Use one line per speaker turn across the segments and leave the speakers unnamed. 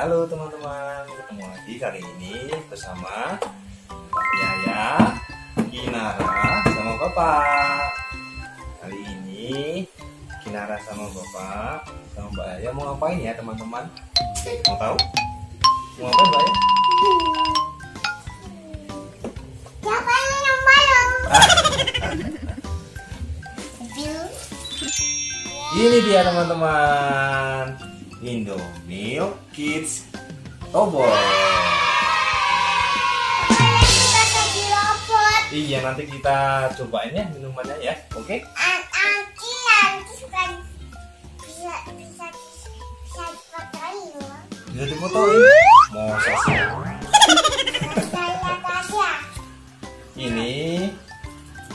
Halo teman-teman, ketemu lagi kali ini bersama Mbak Yaya, Kinara, sama Bapak. Kali ini Kinara sama Bapak sama Mbak Yaya mau ngapain ya teman-teman? Mau tahu? Mau ngapain Mbak Yaya?
Siapa yang minum balon?
Ini dia teman-teman, Indomilk Kids Toboy. Iya, nanti kita cobain ya minumannya ya, oke?
Nanti bisa difotoin loh.
Bisa difotoin? Mau sih? Ini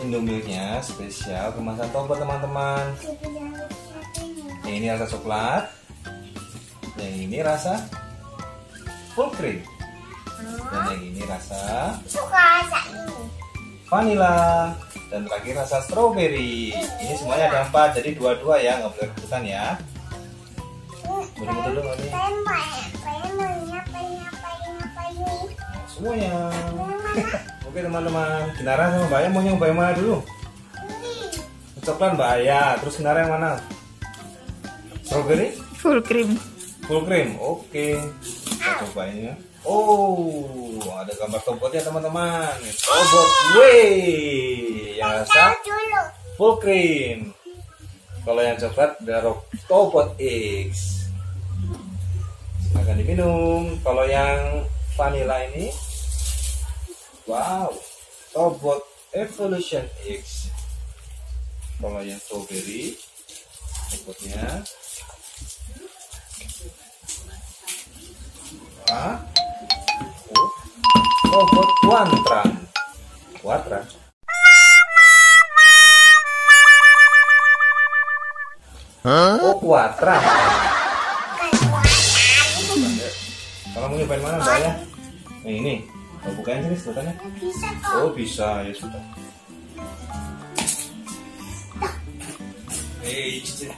Indomilknya spesial kemasan Toboy teman-teman. Yang ini rasa coklat, yang ini rasa full cream, dan yang ini rasa
Suka rasa ini.
vanilla, dan terakhir rasa strawberry. Ini semuanya ada 4, jadi 2-2 ya, nggak boleh rebutan ya. Betul-betul dong ini. Semuanya. Oke teman-teman, Kinara sama Mbak Aya mau nyoba yang mana dulu? Coklat Mbak Aya, terus Kinara yang mana? Strawberry?
Full cream.
Full cream, oke. Kita cobain ya. Oh, ada gambar Tobotnya teman-teman. Tobot Way yang rasa full cream. Kalau yang coklat ada Tobot X. Silahkan diminum. Kalau yang vanilla ini, wow, Tobot Evolution X. Kalau yang strawberry, Tobotnya Tobot Quantran. Oh, Quatran. Kalau mau nyobain mana Mbak ya? Nah, ini. Oh, bukain sini sedotannya.
Bisa kok.
Oh, bisa ya sudah. Cicil.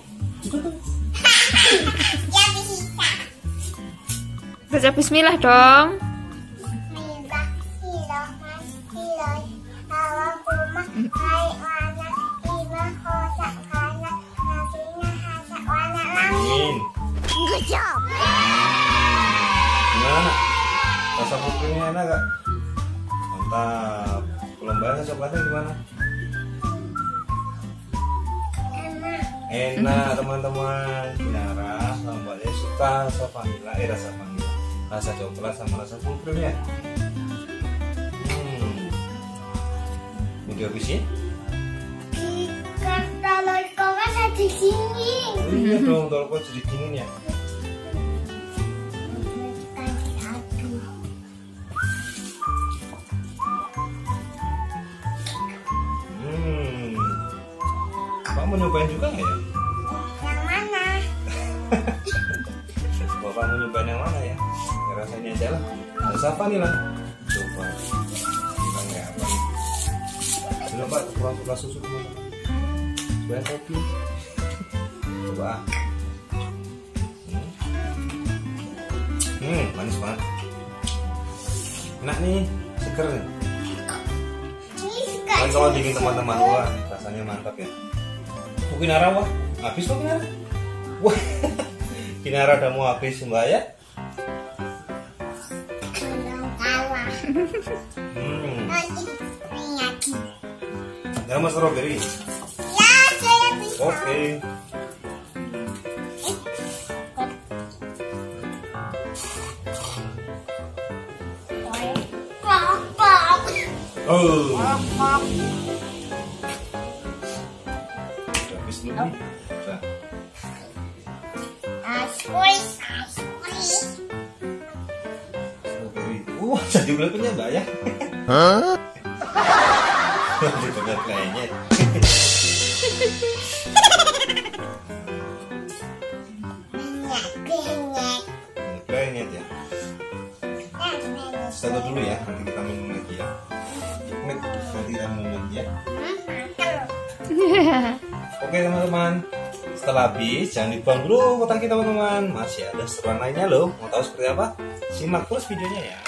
Ya bisa.
Baca bismillah dong.
Amin.
Good job.
Gimana? Rasa pupilnya enak gak? Mantap. Kalau Mbak rasa coklatnya gimana? Enak teman-teman. Kinara sama Mbak Aya suka rasa vanilla, rasa coklat sama rasa full cream ya. Mau dihabisin?
Kalau kau kan di sini.
Iya dong, kalau kau jadi dingin ya. Bapak mau nyobain juga nggak ya?
Yang mana?
Bapak mau nyobain yang mana ya? Ya rasanya aja lah. Rasa vanilla. Coba. Bilang ya apa? Coba Pak, kurang susu dulu. Coba kopi. Coba. Manis banget. Enak nih, seger nih. Kan kalau dingin teman-teman, wah rasanya mantap ya. Kinara wah, habis tuh Kinara. Wah, Kinara udah mau habis Mbak ya.
Kalah.
Jangan mas strawberry.
Ya, saya bisa.
Oke. Oh. Habis dulu nih. Nah. Strawberry. Jadi belakangnya Mbak ya. Hah? Jadi belakangnya. Banyak ya. Satu dulu ya, nanti kita minum lagi ya. Nanti kita minum lagi ya. Oke teman-teman, Setelah habis, jangan dibuang dulu kotak kita teman-teman. Masih ada seruan lainnya loh. Mau tahu seperti apa? Simak terus videonya ya.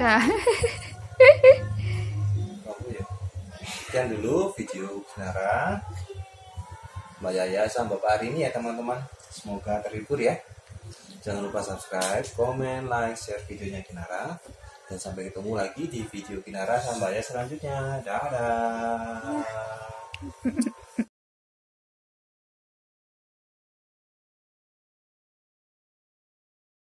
Dah.
Sekian dulu video Kinara, Mbak Yaya sama Bapak hari ini ya teman-teman. Semoga terhibur ya. Jangan lupa subscribe, komen, like, share videonya Kinara. Dan sampai ketemu lagi di video Kinara sama Mbak Yaya selanjutnya. Dadah.